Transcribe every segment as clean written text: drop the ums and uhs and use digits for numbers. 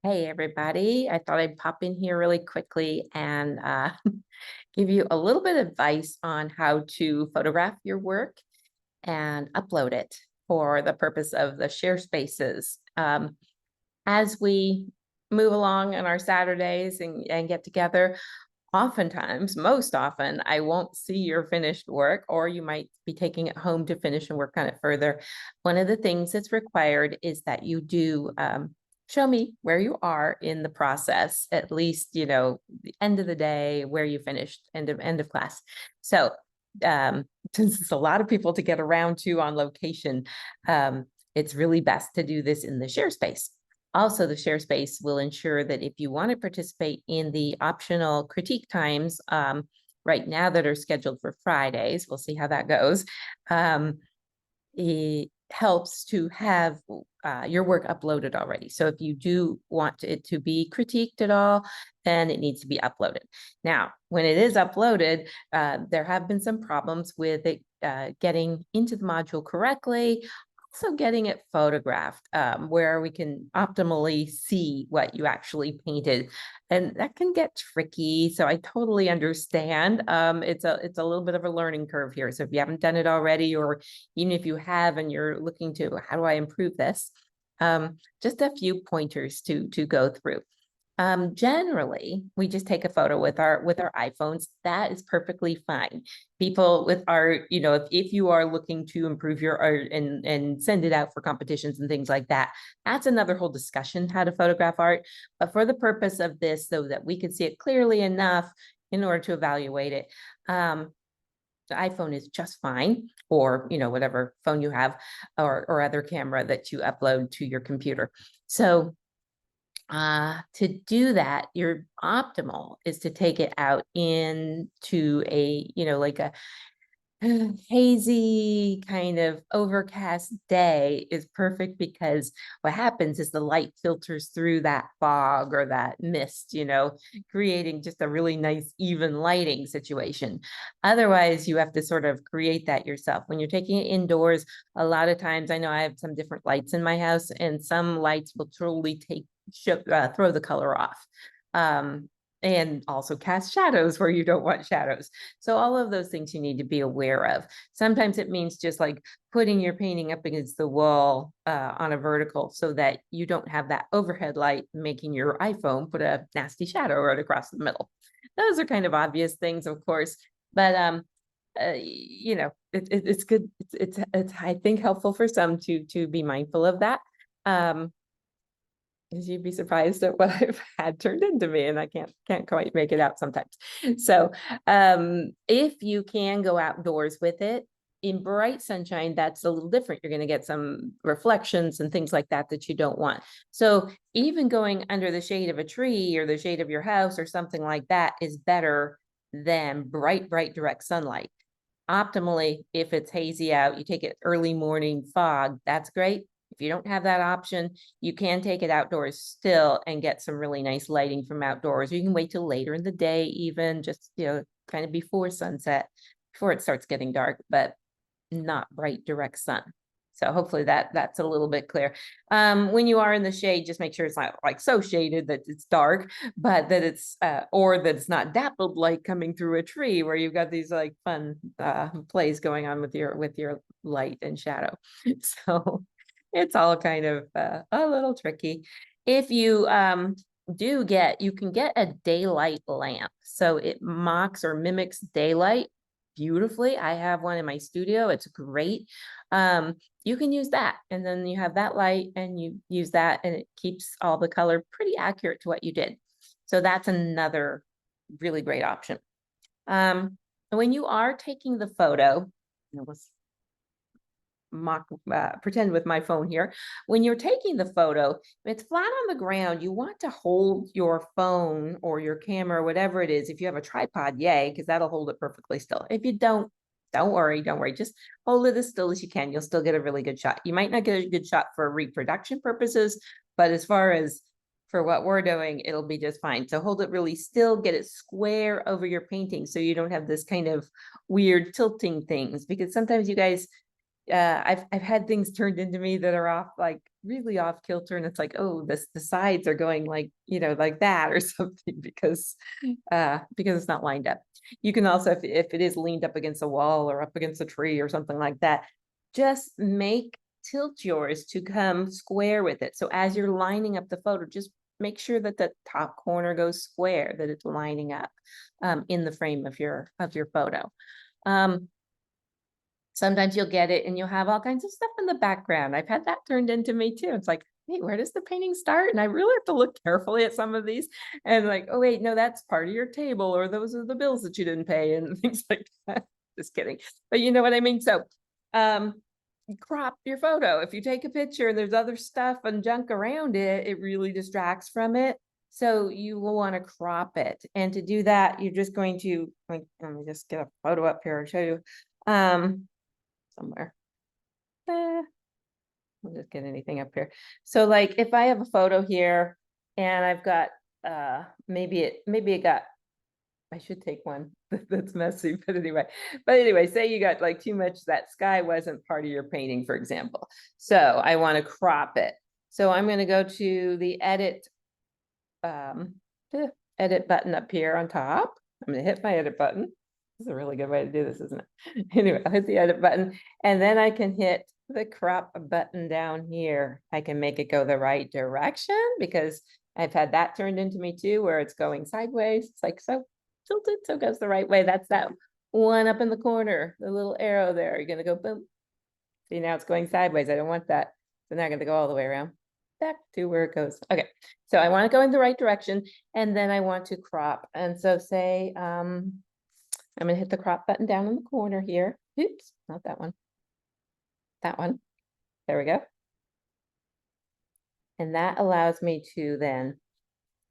Hey, everybody. I thought I'd pop in here really quickly and give you a little bit of advice on how to photograph your work and upload it for the purpose of the share spaces. As we move along on our Saturdays and get together, oftentimes, most often, I won't see your finished work, or you might be taking it home to finish and work on it further. One of the things that's required is that you do show me where you are in the process, at least, the end of the day, where you finished, end of class. So since it's a lot of people to get around to on location, it's really best to do this in the share space. Also, the share space will ensure that if you want to participate in the optional critique times right now that are scheduled for Fridays, we'll see how that goes. It helps to have your work uploaded already. So if you do want it to be critiqued at all, then it needs to be uploaded. Now, when it is uploaded, there have been some problems with it getting into the module correctly, also getting it photographed where we can optimally see what you actually painted, and that can get tricky. So I totally understand. It's a little bit of a learning curve here. So if you haven't done it already, or even if you have and you're looking to how do I improve this, just a few pointers to go through. Generally, we just take a photo with our iPhones. That is perfectly fine. People with art, if you are looking to improve your art and send it out for competitions and things like that, that's another whole discussion, how to photograph art. But for the purpose of this, so that we can see it clearly enough in order to evaluate it, the iPhone is just fine, or whatever phone you have, or other camera that you upload to your computer. So to do that, your optimal is to take it out into a, like a hazy kind of overcast day is perfect, because what happens is the light filters through that fog or that mist, creating just a really nice even lighting situation. Otherwise, you have to sort of create that yourself. When you're taking it indoors, a lot of times, I know I have some different lights in my house, and some lights will totally throw the color off. And also cast shadows where you don't want shadows. So all of those things you need to be aware of. Sometimes it means just like putting your painting up against the wall on a vertical, so that you don't have that overhead light making your iPhone put a nasty shadow right across the middle. Those are kind of obvious things, of course, but it's good. It's I think helpful for some to be mindful of that. Because you'd be surprised at what I've had turned into me, and I can't quite make it out sometimes. So if you can go outdoors with it in bright sunshine, that's a little different. You're going to get some reflections and things like that you don't want. So even going under the shade of a tree or the shade of your house or something like that is better than bright direct sunlight. Optimally, if it's hazy out, you take it early morning fog, that's great. If you don't have that option, you can take it outdoors still and get some really nice lighting from outdoors. You can wait till later in the day, even just, kind of before sunset, before it starts getting dark, but not bright direct sun. So hopefully that's a little bit clear. When you are in the shade, just make sure it's not like so shaded that it's dark, but that it's or that it's not dappled light coming through a tree, where you've got these like fun plays going on with your light and shadow. So it's all kind of a little tricky. If you you can get a daylight lamp. So it mocks or mimics daylight beautifully. I have one in my studio. It's great. You can use that, and then you have that light and you use that, and it keeps all the color pretty accurate to what you did. So that's another really great option. When you are taking the photo, let's pretend with my phone here. When you're taking the photo, if it's flat on the ground, you want to hold your phone or your camera, whatever it is. If you have a tripod, yay, because that'll hold it perfectly still. If you don't worry. Just hold it as still as you can. You'll still get a really good shot. You might not get a good shot for reproduction purposes, but as far as for what we're doing, it'll be just fine. So hold it really still, get it square over your painting, so you don't have this kind of weird tilting things, because sometimes you guys, I've had things turned into me that are off, like really off kilter, and it's like, oh, the sides are going like, like that or something because it's not lined up. You can also, if it is leaned up against a wall or up against a tree or something like that, just tilt yours to come square with it. So as you're lining up the photo, just make sure that the top corner goes square, that it's lining up in the frame of your photo. Sometimes you'll get it and you'll have all kinds of stuff in the background. I've had that turned into me too. It's like, hey, where does the painting start? And I really have to look carefully at some of these and like, oh wait, no, that's part of your table, or those are the bills that you didn't pay and things like that. Just kidding. But you know what I mean? So crop your photo. If you take a picture and there's other stuff and junk around it, it really distracts from it. So you will want to crop it. And to do that, you're just going to, like, let me just get a photo up here and show you. Somewhere. I'll just get anything up here. So like if I have a photo here and I've got maybe it got, I should take one that's messy, but anyway, say you got like too much, that sky wasn't part of your painting, for example. So I want to crop it. So I'm going to go to the edit button up here on top. I'm going to hit my edit button. This is a really good way to do this, isn't it? Anyway, I'll hit the edit button and then I can hit the crop button down here. I can make it go the right direction because I've had that turned into me too, where it's going sideways. It's like, so tilted, so it goes the right way. That's that one up in the corner, the little arrow there. You're going to go boom. See, now it's going sideways. I don't want that. So now I'm going to go all the way around back to where it goes. Okay, so I want to go in the right direction and then I want to crop. And so say, I'm going to hit the crop button down in the corner here. Oops, not that one. That one. There we go. And that allows me to then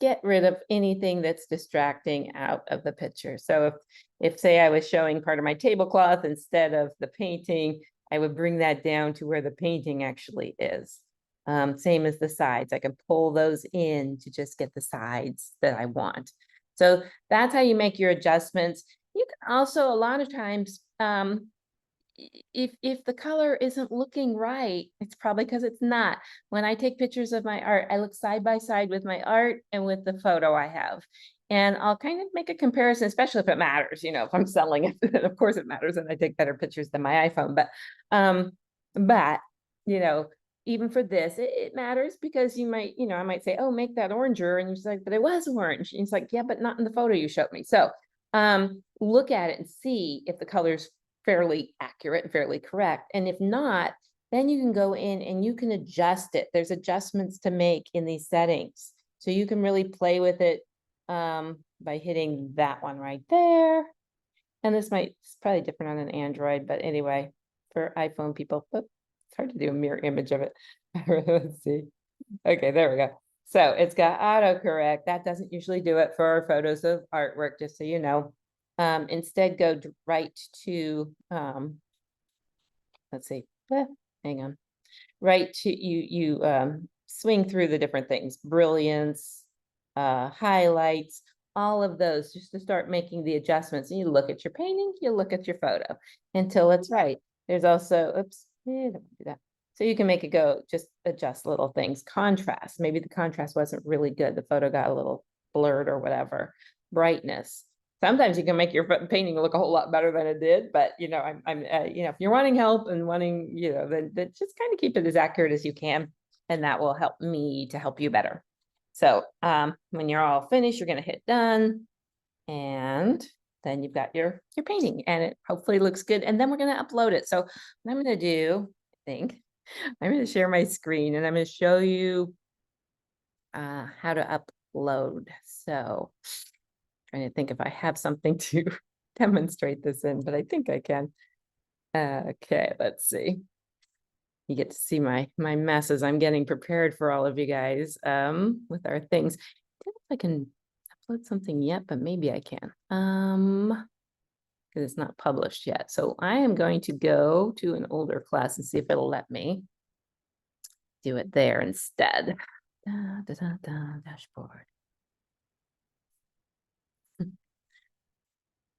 get rid of anything that's distracting out of the picture. So if say I was showing part of my tablecloth instead of the painting, I would bring that down to where the painting actually is. Same as the sides. I can pull those in to just get the sides that I want. So that's how you make your adjustments. You can also, a lot of times, if the color isn't looking right, it's probably because it's not. When I take pictures of my art, I look side by side with my art and with the photo I have. And I'll kind of make a comparison, especially if it matters, if I'm selling it, then of course it matters and I take better pictures than my iPhone. But even for this, it matters because you might, I might say, oh, make that oranger. And you're just like, but it was orange. And it's like, yeah, but not in the photo you showed me. So look at it and see if the color's fairly accurate and fairly correct. And if not, then you can go in and you can adjust it. There's adjustments to make in these settings. So you can really play with it by hitting that one right there. And it's probably different on an Android, but anyway, for iPhone people, it's hard to do a mirror image of it. Let's see. Okay, there we go. So it's got autocorrect. That doesn't usually do it for our photos of artwork, just so you know. Instead go right to, let's see, hang on, right to you swing through the different things, brilliance, highlights, all of those, just to start making the adjustments. And you look at your painting, you look at your photo until it's right. There's also, oops, don't do that. So you can make it go, just adjust little things. Contrast, maybe the contrast wasn't really good. The photo got a little blurred or whatever. Brightness. Sometimes you can make your painting look a whole lot better than it did, but if you're wanting help and wanting, then just kind of keep it as accurate as you can, and that will help me to help you better. So when you're all finished, you're going to hit done, and then you've got your painting, and it hopefully looks good. And then we're going to upload it. So what I'm going to do, I think, I'm going to share my screen, and I'm going to show you how to upload. So trying to think if I have something to demonstrate this in, but I think I can. Okay, let's see. You get to see my mess as I'm getting prepared for all of you guys with our things. I don't know if I can upload something yet, but maybe I can. Because it's not published yet. So I am going to go to an older class and see if it'll let me do it there instead. Dashboard.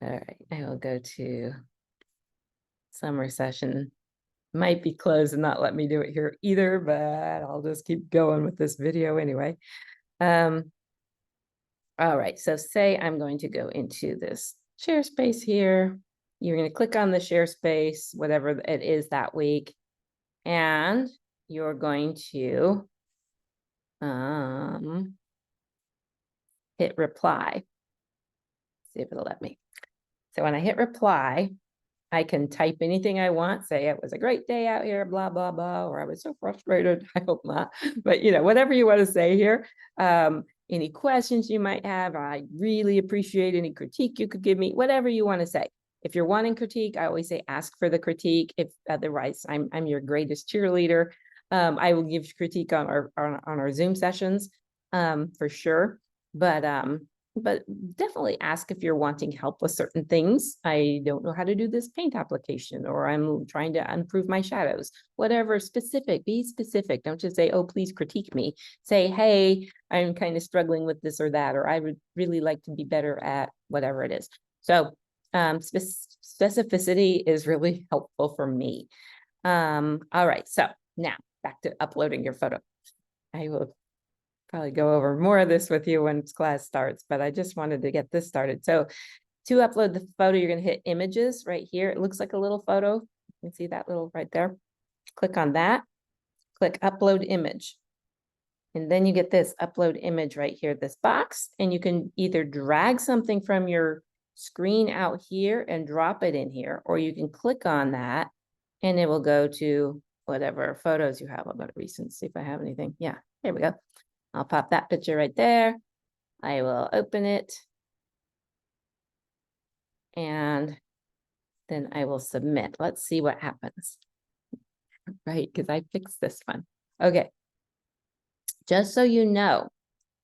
All right, I will go to summer session might be closed and not let me do it here either, but I'll just keep going with this video anyway. All right, so say I'm going to go into this share space here. You're going to click on the share space, whatever it is that week, and you're going to hit reply. See if it'll let me. So when I hit reply, I can type anything I want, say it was a great day out here, blah, blah, blah, or I was so frustrated. I hope not, but whatever you want to say here. Any questions you might have, I really appreciate any critique you could give me, whatever you want to say. If you're wanting critique, I always say ask for the critique. If otherwise, I'm your greatest cheerleader. I will give critique on our Zoom sessions, for sure. But definitely ask if you're wanting help with certain things. I don't know how to do this paint application, or I'm trying to improve my shadows, whatever. Specific, be specific. Don't just say, oh, please critique me. Say, hey, I'm kind of struggling with this or that, or I would really like to be better at whatever it is. So specificity is really helpful for me. All right, so now back to uploading your photo. I will probably go over more of this with you when class starts, but I just wanted to get this started. So to upload the photo, you're going to hit images right here. It looks like a little photo. You can see that little right there. Click on that, click upload image. And then you get this upload image right here, this box, and you can either drag something from your screen out here and drop it in here, or you can click on that and it will go to whatever photos you have. I'll go to recent, see if I have anything. Yeah, here we go. I'll pop that picture right there. I will open it. And then I will submit. Let's see what happens. Right, because I fixed this one. Okay. Just so you know,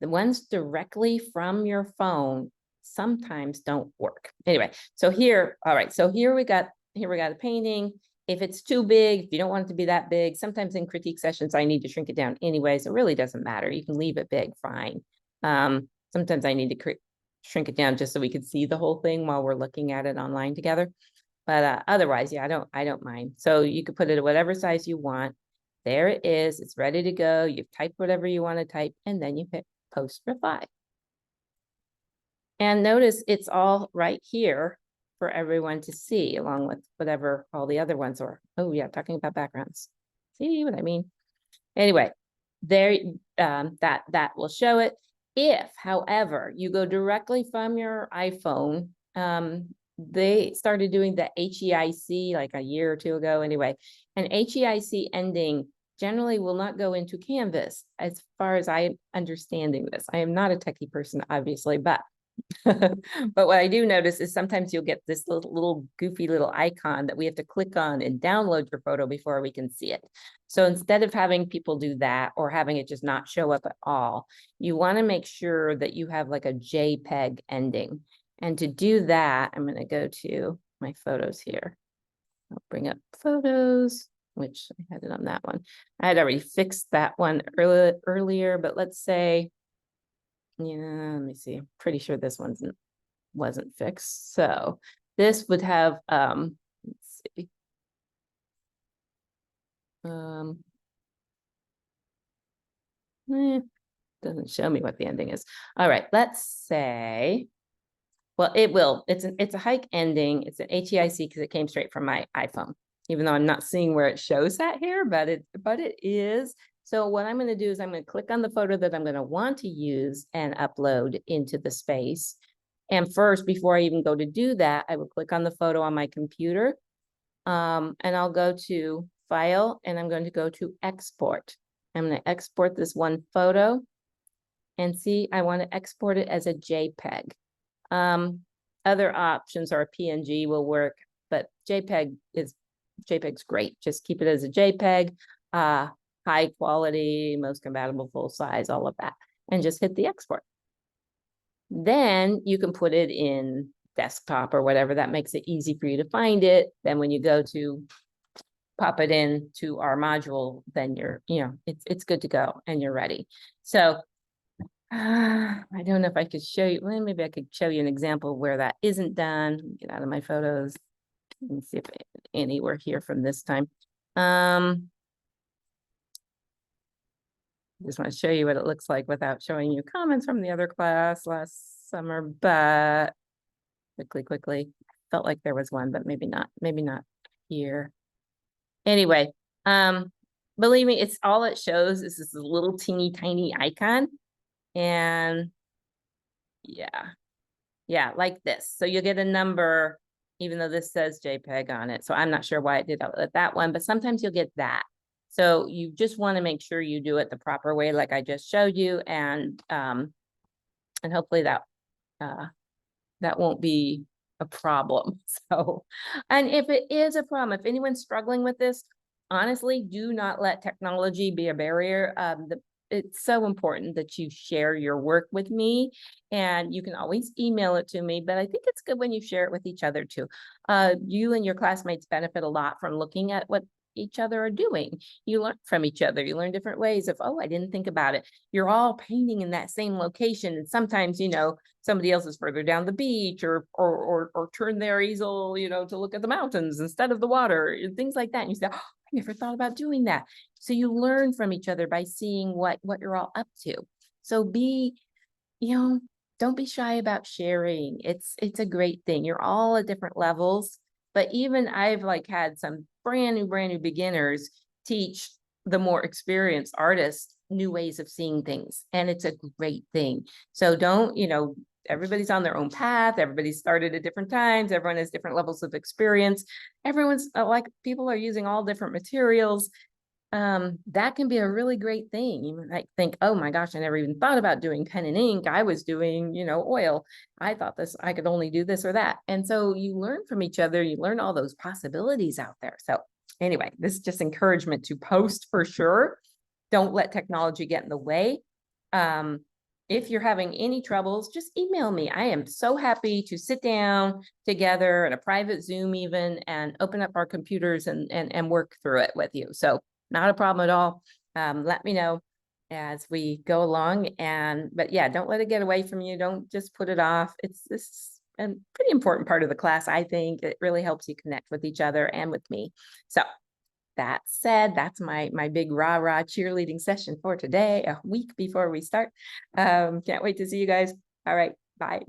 the ones directly from your phone sometimes don't work. Anyway, so here, all right, so here we got a painting. If it's too big, if you don't want it to be that big, sometimes in critique sessions, I need to shrink it down anyways. It really doesn't matter. You can leave it big, fine. Sometimes I need to shrink it down just so we can see the whole thing while we're looking at it online together. But otherwise, yeah, I don't mind. So you could put it at whatever size you want. There it is. It's ready to go. You've typed whatever you want to type, and then you hit post reply. And notice it's all right here for everyone to see, along with whatever all the other ones are. Oh yeah, talking about backgrounds. See what I mean? Anyway, there that will show it. If, however, you go directly from your iPhone, they started doing the HEIC like a year or two ago anyway, and HEIC ending generally will not go into Canvas as far as I'm understanding this. I am not a techie person, obviously, but but what I do notice is sometimes you'll get this little goofy little icon that we have to click on and download your photo before we can see it. So instead of having people do that or having it just not show up at all, you want to make sure that you have like a JPEG ending. And to do that, I'm going to go to my photos here. I'll bring up photos, which I had it on that one. I had already fixed that one earlier, but let's say, yeah, let me see. I'm pretty sure this one wasn't fixed. So this would have, let's see. Doesn't show me what the ending is. All right, let's say, well, it will. It's a hike ending. It's an HEIC because it came straight from my iPhone, even though I'm not seeing where it shows that here, but it is. So what I'm going to do is I'm going to click on the photo that I'm going to want to use and upload into the space. And first, before I even go to do that, I will click on the photo on my computer. And I'll go to File, and I'm going to go to Export. I'm going to export this one photo. And see, I want to export it as a JPEG. Other options are a PNG will work, but JPEG's great. Just keep it as a JPEG, high quality, most compatible, full size, all of that, and just hit the export. Then you can put it in desktop or whatever that makes it easy for you to find it. Then when you go to pop it in to our module, then it's good to go and you're ready. So I don't know if I could show you, well, maybe I could show you an example where that isn't done. Get out of my photos and see if any were here from this time. Just want to show you what it looks like without showing you comments from the other class last summer, but quickly. Felt like there was one, but maybe not here. Anyway, believe me, it's all it shows is this little teeny tiny icon. And yeah, like this. So you'll get a number, even though this says JPEG on it. So I'm not sure why it did that one, but sometimes you'll get that. So you just want to make sure you do it the proper way, like I just showed you, and hopefully that won't be a problem. So, and if it is a problem, if anyone's struggling with this, honestly, do not let technology be a barrier. It's so important that you share your work with me, and you can always email it to me, but I think it's good when you share it with each other too. You and your classmates benefit a lot from looking at what each other are doing. You learn from each other. You learn different ways of, oh, I didn't think about it. You're all painting in that same location. And sometimes, somebody else is further down the beach or turn their easel, to look at the mountains instead of the water and things like that. And you say, oh, I never thought about doing that. So you learn from each other by seeing what you're all up to. So don't be shy about sharing. It's a great thing. You're all at different levels, but even I've had some brand new beginners teach the more experienced artists new ways of seeing things. And it's a great thing. So don't, everybody's on their own path. Everybody started at different times. Everyone has different levels of experience. Everyone's people are using all different materials. That can be a really great thing. You might think, oh my gosh, I never even thought about doing pen and ink. I was doing, oil. I thought I could only do this or that. And so you learn from each other. You learn all those possibilities out there. So anyway, this is just encouragement to post for sure. Don't let technology get in the way. If you're having any troubles, just email me. I am so happy to sit down together in a private Zoom even and open up our computers and work through it with you. So not a problem at all. Let me know as we go along. But yeah, don't let it get away from you. Don't just put it off. This is a pretty important part of the class. I think it really helps you connect with each other and with me. So that said, that's my big rah-rah cheerleading session for today, a week before we start. Can't wait to see you guys. All right, bye.